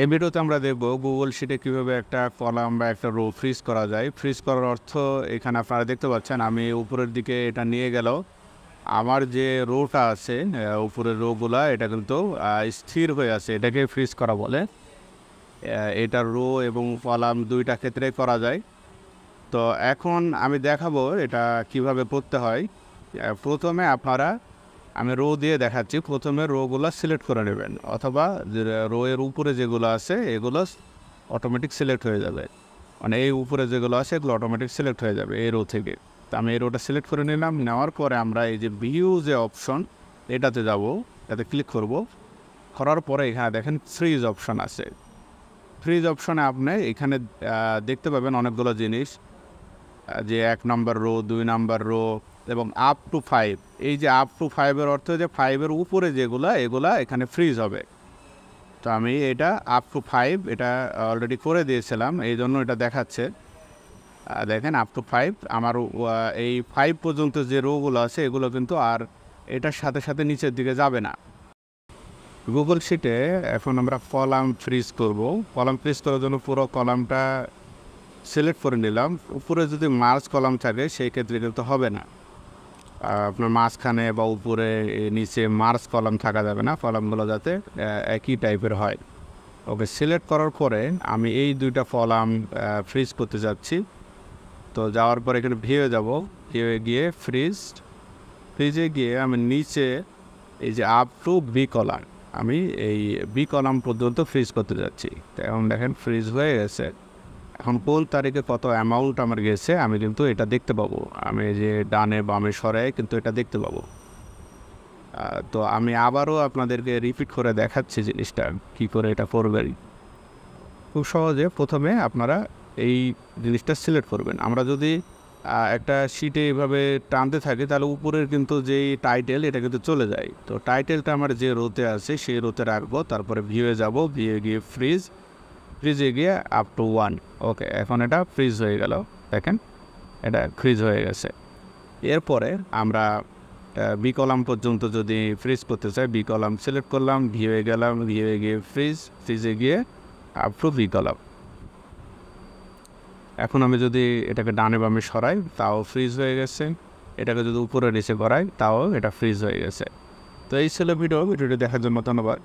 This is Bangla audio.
এই ভিডিওতে আমরা দেখব গুগল শিটে কীভাবে একটা কলাম বা একটা রো ফ্রিজ করা যায়। ফ্রিজ করার অর্থ এখানে আপনারা দেখতে পাচ্ছেন আমি উপরের দিকে এটা নিয়ে গেলেও আমার যে রোটা আছে উপরের রোগুলা এটা কিন্তু স্থির হয়ে আছে, এটাকে ফ্রিজ করা বলে। এটা রো এবং কলাম দুইটা ক্ষেত্রে করা যায়। তো এখন আমি দেখাবো এটা কিভাবে করতে হয়। প্রথমে আপনারা আমি রো দিয়ে দেখাচ্ছি। প্রথমে রোগুলো সিলেক্ট করে নেবেন, অথবা রো এর উপরে যেগুলো আছে এগুলো অটোমেটিক সিলেক্ট হয়ে যাবে। মানে এই উপরে যেগুলো আছে এগুলো অটোমেটিক সিলেক্ট হয়ে যাবে এই রো থেকে। তো আমি এই রোটা সিলেক্ট করে নিলাম। নেওয়ার পরে আমরা এই যে ভিউ যে অপশন এটাতে যাব, এটাতে ক্লিক করব। করার পরে এখানে দেখেন ফ্রিজ অপশন আছে। ফ্রিজ অপশনে আপনি এখানে দেখতে পাবেন অনেকগুলো জিনিস, যে 1 নম্বর রো, 2 নম্বর রো এবং আপ টু 5। এই যে আপ টু 5-এর অর্থ যে 5-এর উপরে যেগুলা এগুলা এখানে ফ্রিজ হবে। তো আমি এটা আপ টু 5 এটা অলরেডি করে দিয়েছিলাম, এই জন্য এটা দেখাচ্ছে। দেখেন আপ টু 5 আমার এই 5 পর্যন্ত যে রোগুলো আছে এগুলো কিন্তু আর এটার সাথে সাথে নিচের দিকে যাবে না। গুগল শিটে এখন আমরা কলাম ফ্রিজ করব। কলাম ফ্রিজ করার জন্য পুরো কলামটা সিলেক্ট করে নিলাম। উপরে যদি মার্জ কলাম থাকে সেই ক্ষেত্রে কিন্তু হবে না, আপনার মাঝখানে বা উপরে নিচে মার্জ কলাম থাকা যাবে না, কলামগুলো যাতে একই টাইপের হয়। ওকে, সিলেক্ট করার পরে আমি এই দুইটা কলাম ফ্রিজ করতে যাচ্ছি। তো যাওয়ার পরে এখানে ভিউয়ে যাব, ভিউয়ে গিয়ে ফ্রিজে গিয়ে আমি নিচে এই যে আপ টু বি কলাম, আমি এই বি কলাম পর্যন্ত ফ্রিজ করতে যাচ্ছি। তো এখন দেখেন ফ্রিজ হয়ে গেছে। এখন কোন তারিখে কত অ্যামাউন্ট আমার গেছে আমি কিন্তু এটা দেখতে পাবো। আমি যে ডানে বামে সরাই কিন্তু এটা দেখতে পাবো। তো আমি আবারও আপনাদেরকে রিপিট করে দেখাচ্ছি জিনিসটা কী করে এটা করবেন। খুব সহজে প্রথমে আপনারা এই জিনিসটা সিলেক্ট করবেন। আমরা যদি একটা শিটে এইভাবে টানতে থাকি তাহলে উপরের কিন্তু যেই টাইটেল এটা কিন্তু চলে যায়। তো টাইটেলটা আমার যে রোতে আছে সেই রোতে রাখবো। তারপরে ভিউয়ে যাব, ভিউয়ে গিয়ে ফ্রিজে গিয়ে আপ টু 1। ওকে, এখন এটা ফ্রিজ হয়ে গেল। দেখেন এটা ফ্রিজ হয়ে গেছে। এরপরে আমরা বি কলাম পর্যন্ত যদি ফ্রিজ করতে চাই, বি কলাম সিলেক্ট করলাম, ভিউয়ে গেলাম, ভিউয়ে গিয়ে ফ্রিজে গিয়ে আপ টু বি কলাম। এখন আমি যদি এটাকে ডানে বামে সরাই তাও ফ্রিজ হয়ে গেছে, এটাকে যদি উপরে নিচে করাই তাও এটা ফ্রিজ হয়ে গেছে। তো এই ছিল ভিডিওটি দেখার জন্য ধন্যবাদ।